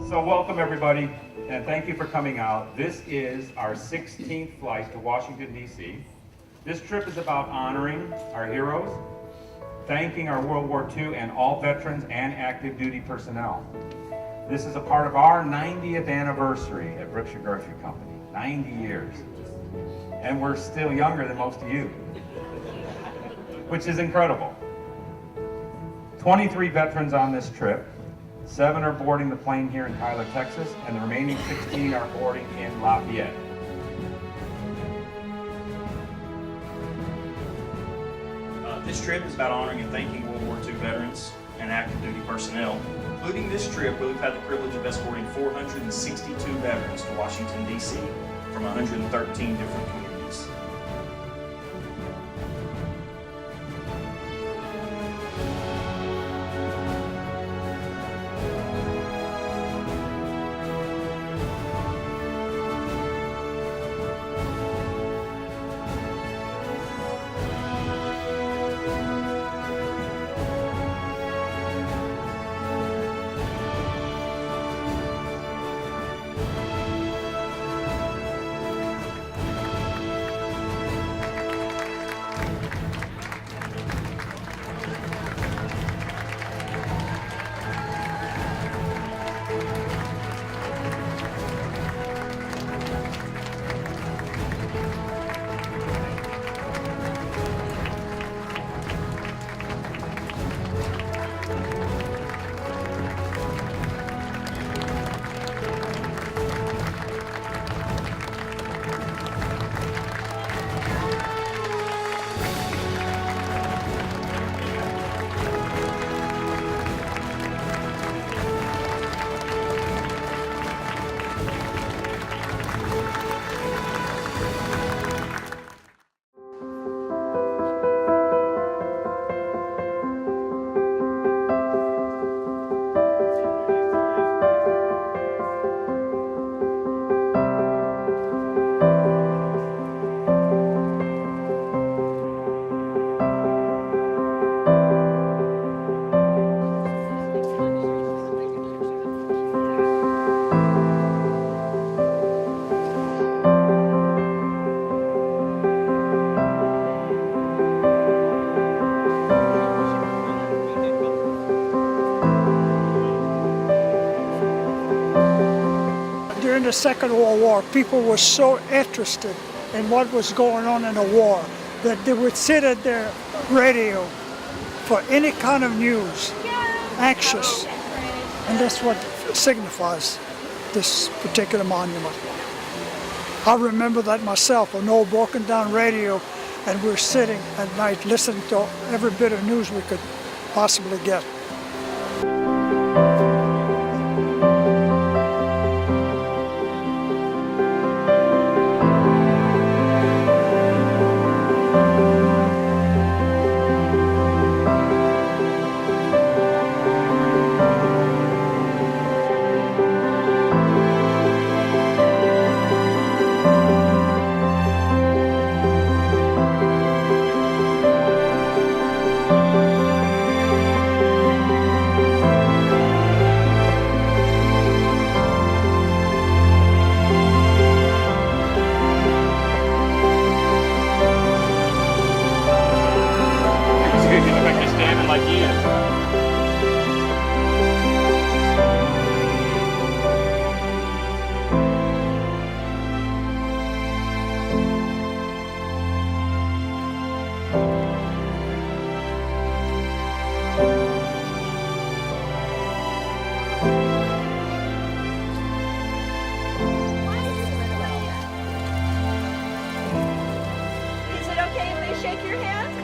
So welcome everybody, and thank you for coming out. This is our 16th flight to Washington, D.C. This trip is about honoring our heroes, thanking our World War II and all veterans and active duty personnel. This is a part of our 90th anniversary at Brookshire Grocery Company, 90 years. And we're still younger than most of you, which is incredible. 23 veterans on this trip. 7 are boarding the plane here in Tyler, Texas, and the remaining 16 are boarding in Lafayette. This trip is about honoring and thanking World War II veterans and active duty personnel. Including this trip, we've had the privilege of escorting 462 veterans to Washington, D.C. from 113 different communities. During the Second World War, people were so interested in what was going on in the war that they would sit at their radio for any kind of news, anxious. And that's what signifies this particular monument. I remember that myself, an old broken down radio, and we're sitting at night listening to every bit of news we could possibly get.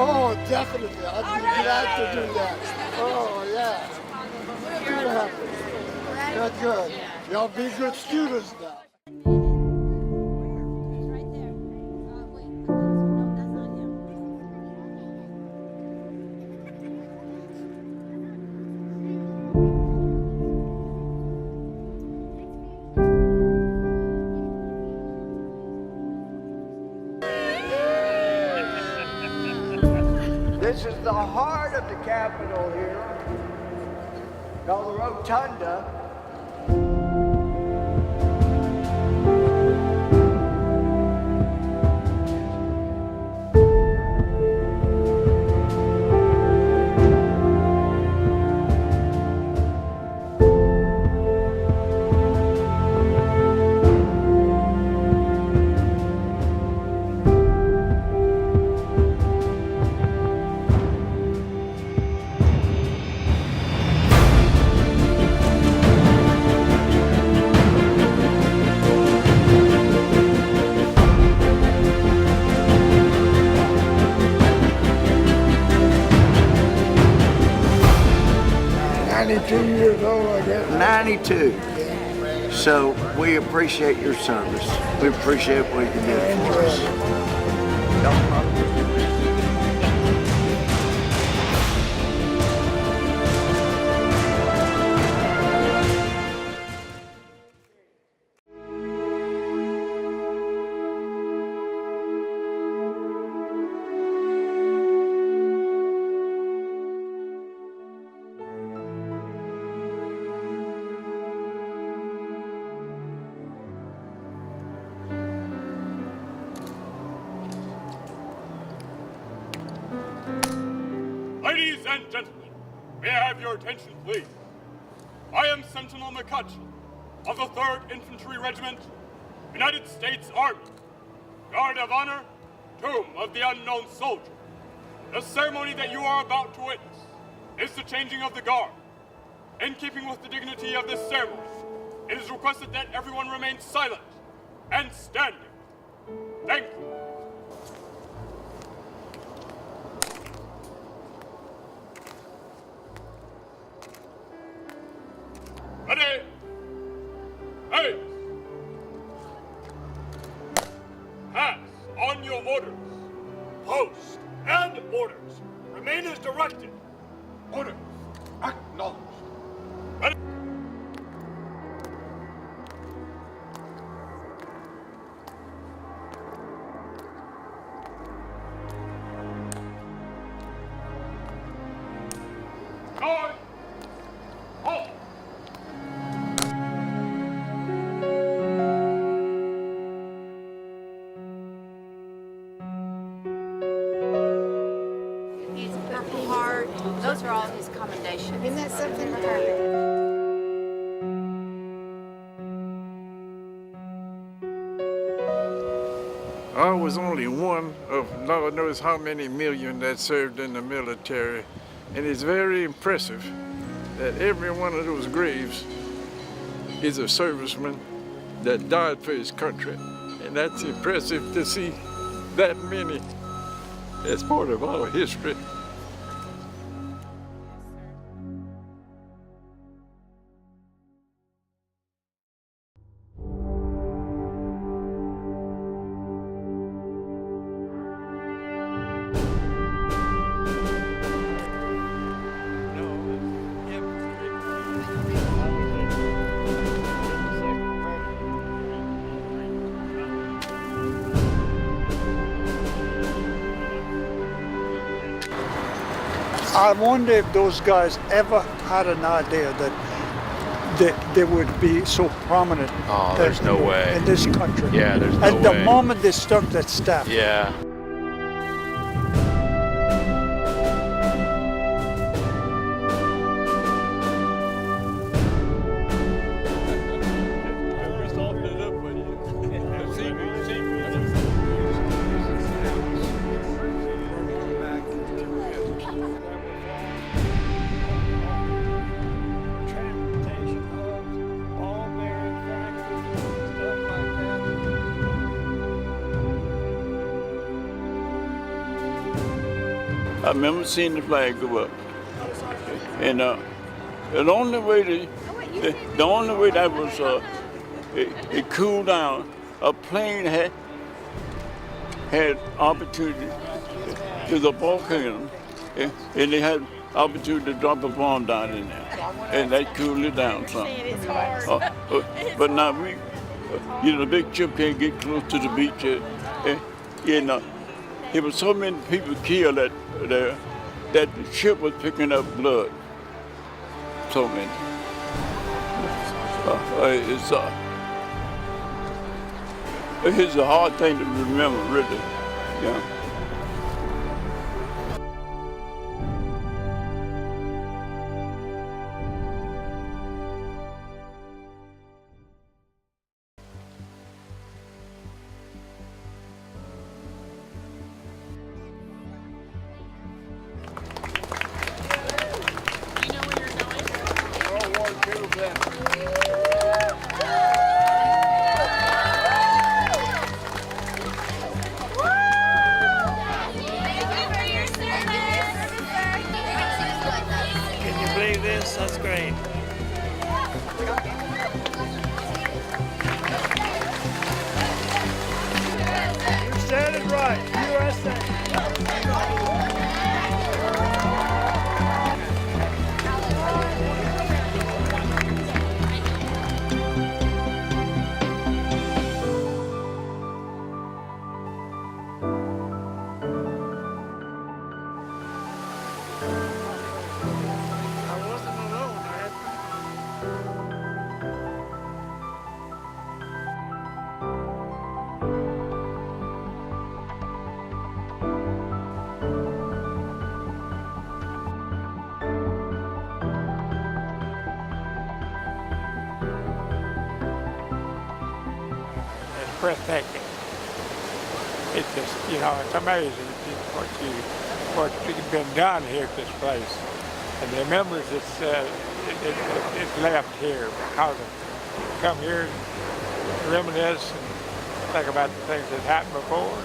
Oh, definitely. I'd be glad to do that. Oh, yeah. Super happy. That's good. Y'all be good students now. This is the heart of the Capitol here, called the Rotunda. old, I guess? 92. So we appreciate your service. We appreciate what you did for us. Ladies and gentlemen, may I have your attention, please? I am Sentinel McCutcheon of the 3rd Infantry Regiment, United States Army, Guard of Honor, Tomb of the Unknown Soldier. The ceremony that you are about to witness is the changing of the guard. In keeping with the dignity of this ceremony, it is requested that everyone remain silent and standing. Thank you. Ready? Hey! Pass on your orders. Post and orders. Remain as directed. Orders. Acknowledged. Ready? Guard! Halt! He's Purple Heart. Those are all his commendations. Isn't that something? I was only one of Lord knows how many million that served in the military, and it's very impressive that every one of those graves is a serviceman that died for his country, and that's impressive to see that many as part of our history. I wonder if those guys ever had an idea that they would be so prominent. Oh, there's no way. In this country. Yeah, there's no At way. the moment they stuck that staff. Yeah. I remember seeing the flag go up, and the only way that was it cooled down. A plane had opportunity to the volcano, and they had opportunity to drop a bomb down in there, and that cooled it down some. But now the big ship can't get close to the beach, and there were so many people killed there that the ship was picking up blood. So many. It's a hard thing to remember, really. Yeah. It's breathtaking. It's just, it's amazing what's been done here at this place. And the memories it's left here because of come here and reminisce and think about the things that happened before.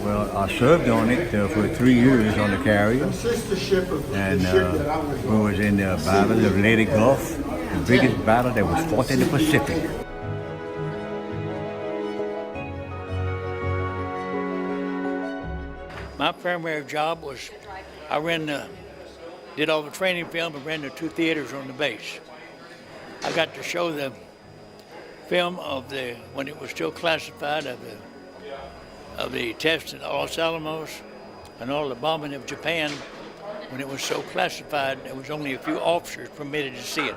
Well, I served on it for 3 years on the carrier, and we was in the Battle of Leyte Gulf, the biggest battle that was fought in the Pacific. My primary job was I did all the training film and ran the 2 theaters on the base. I got to show the film of when it was still classified of the test at Los Alamos and all the bombing of Japan. When it was so classified, there was only a few officers permitted to see it.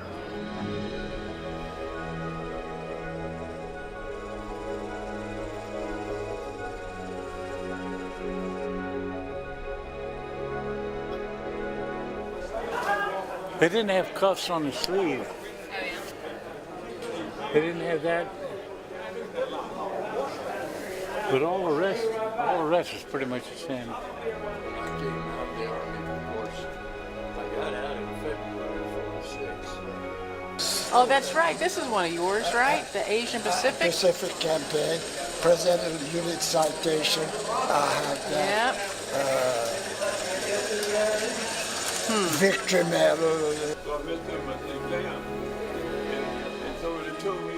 They didn't have cuffs on the sleeve. They didn't have that. But all the rest is pretty much the same. I came out of the Army, of course. I got out in February of 46. Oh, that's right. This is one of yours, right? The Asian Pacific? Pacific campaign, President Unit Citation. I have that. Yep. Victory Medal. So I met them at the exam. And so they told me,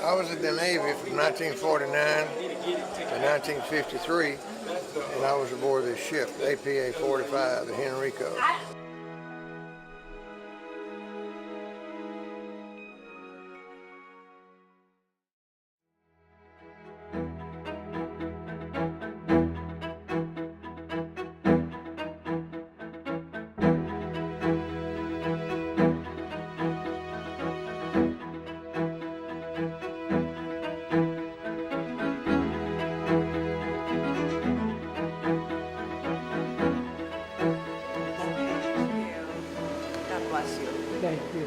I was in the Navy from 1949 to 1953, and I was aboard this ship, the APA 45, the Henrico. Thank you.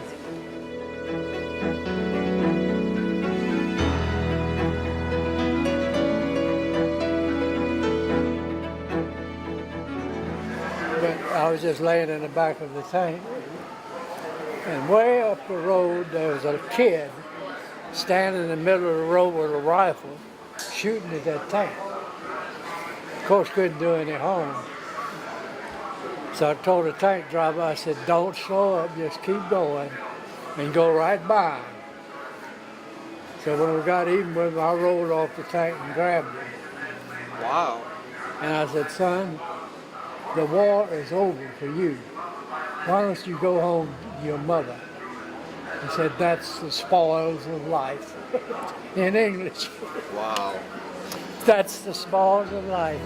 But I was just laying in the back of the tank, and way up the road there was a kid standing in the middle of the road with a rifle shooting at that tank. Of course, couldn't do any harm. So I told the tank driver, I said, don't slow up, just keep going and go right by him. So when we got even with him, I rolled off the tank and grabbed him. Wow. And I said, son, the war is over for you. Why don't you go home to your mother? He said, that's the spoils of life. In English. Wow. That's the spoils of life.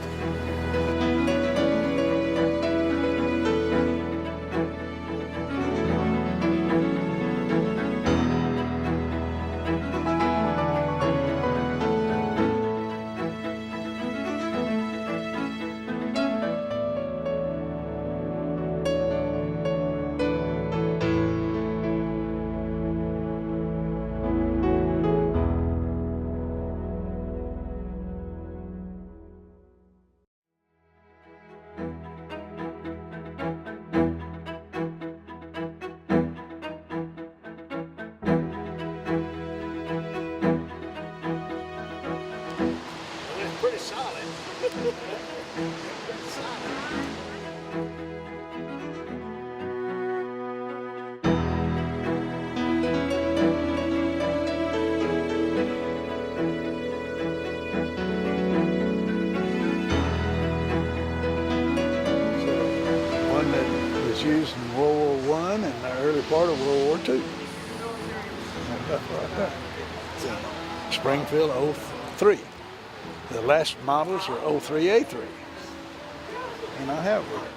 World War II. That's right there. It's in Springfield 03. The last models are 03A3. And I have one.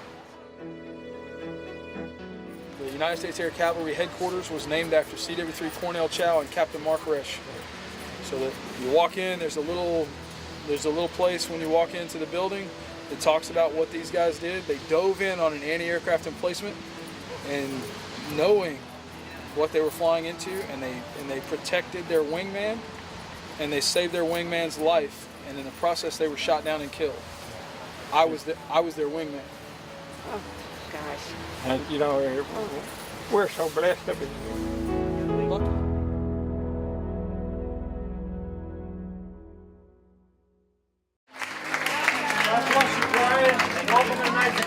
The United States Air Cavalry headquarters was named after CW3 Cornell Chow and Captain Mark Resch. So that you walk in, there's a little place when you walk into the building that talks about what these guys did. They dove in on an anti-aircraft emplacement, and knowing what they were flying into, and they protected their wingman, and they saved their wingman's life, and in the process they were shot down and killed. I was their wingman. Oh, gosh. And you know, we're so blessed to be lucky. God bless you, Brian, and welcome to night to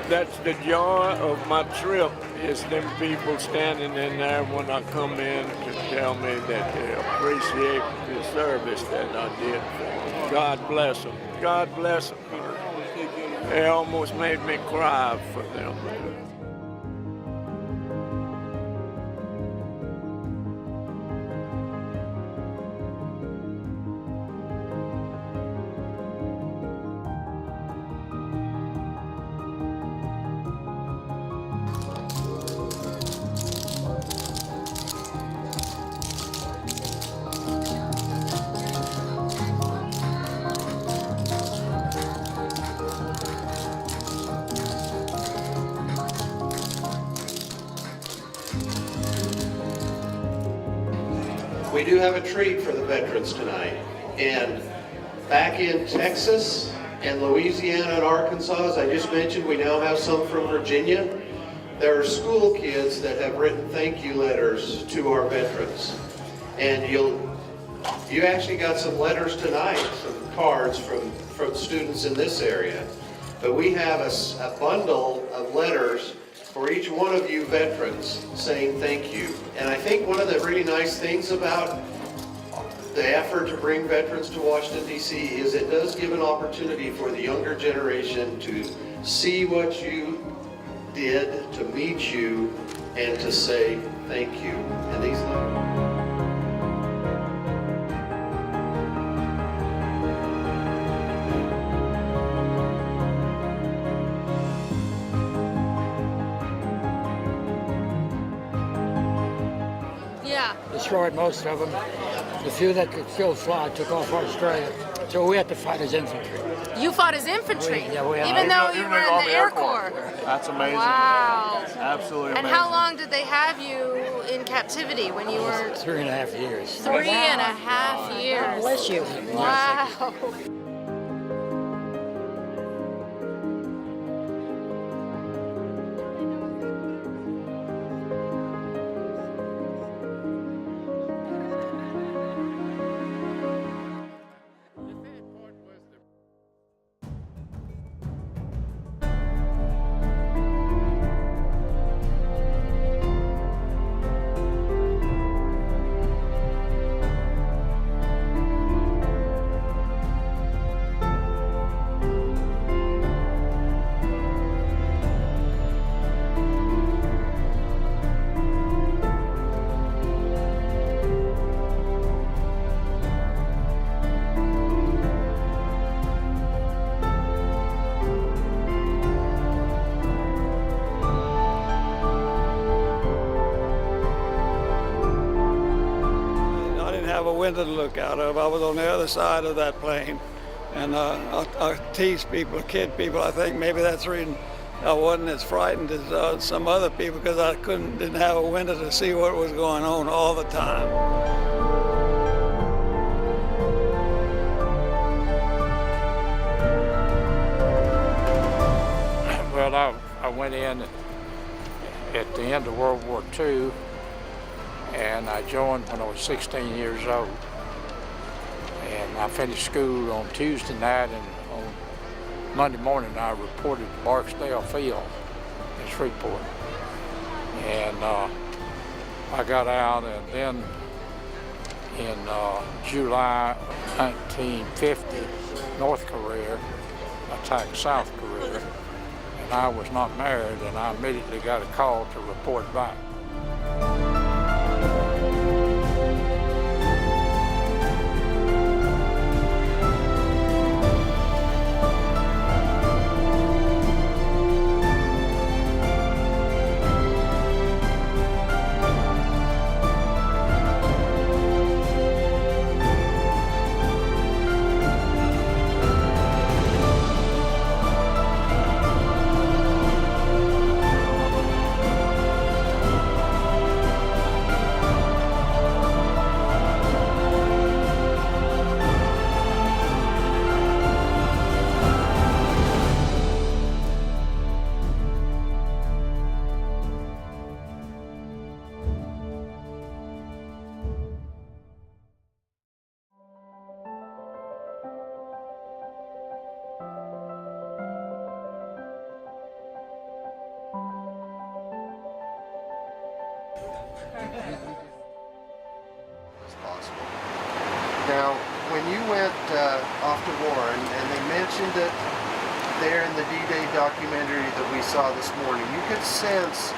That's the joy of my trip, is them people standing in there when I come in to tell me that they appreciate the service that I did for them. God bless them. God bless them. They almost made me cry for them. We do have a treat for the veterans tonight. And back in Texas and Louisiana and Arkansas, as I just mentioned, we now have some from Virginia. There are school kids that have written thank you letters to our veterans. And you actually got some letters tonight, some cards from students in this area. But we have a bundle of letters for each one of you veterans saying thank you. And I think one of the really nice things about the effort to bring veterans to Washington, D.C. is it does give an opportunity for the younger generation to see what you did, to meet you, and to say thank you. And these destroyed most of them. The few that could still fly took off for Australia. So we had to fight as infantry. You fought as infantry? Even though you were in the Air Corps? That's amazing. Wow. Absolutely amazing. And how long did they have you in captivity when you were? 3.5 years. 3.5 years. Bless you. Wow. A window to look out of. I was on the other side of that plane, and I tease people, kid people. I think maybe that's the reason I wasn't as frightened as some other people, because I didn't have a window to see what was going on all the time. Well, I went in at the end of World War II, and I joined when I was 16 years old. And I finished school on Tuesday night, and on Monday morning I reported to Barksdale Field in Shreveport. and I got out, and then in July 1950, North Korea attacked South Korea, and I was not married, and I immediately got a call to report back. As possible. Now, when you went off to war, and they mentioned it there in the D-Day documentary that we saw this morning, you could sense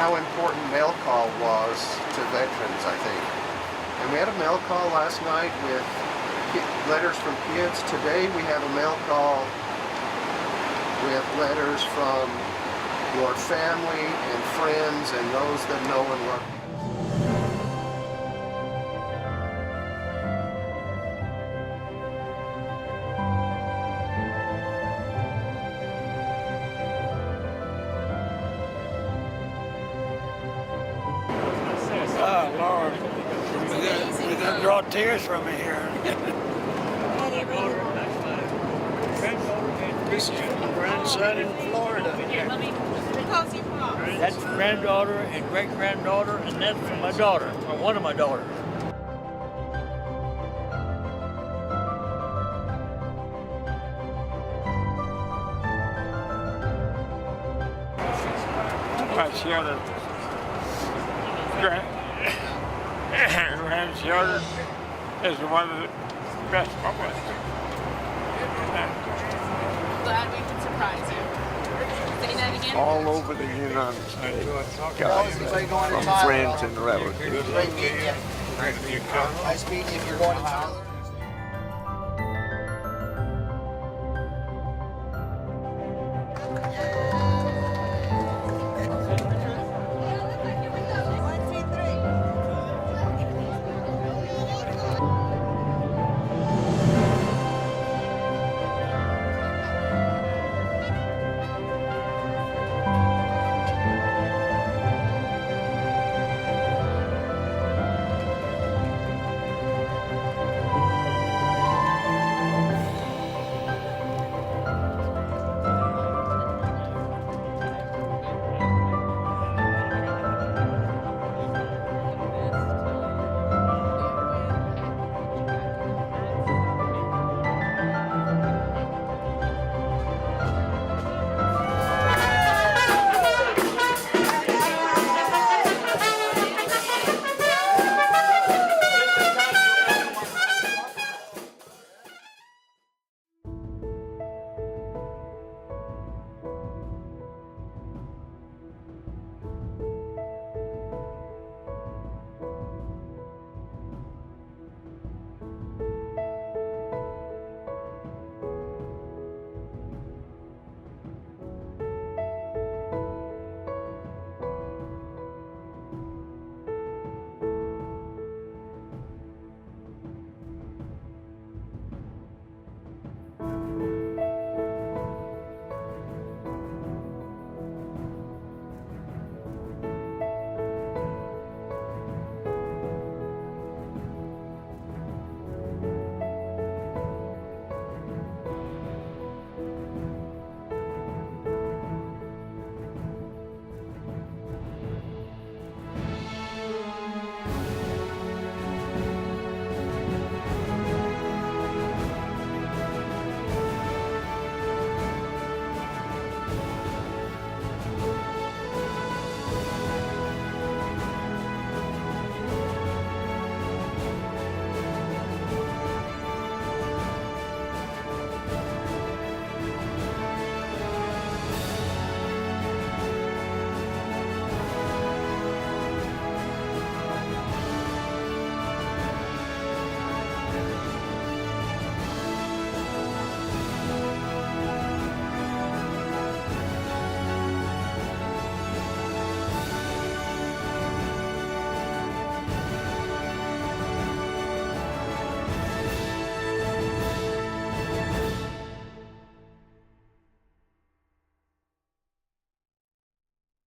how important mail call was to veterans, I think. And we had a mail call last night with letters from kids. Today we have a mail call with letters from your family and friends and those that know and love you. Oh, Lord. You're going to draw tears from me here. This is my grandson in Florida. That's granddaughter and great-granddaughter, and that's from my daughter, or one of my daughters. Grandchildren is one of the best moments. Glad we could surprise you. Say that again? All over the United States. From friends and relatives. Nice meeting you if you're going to Tyler.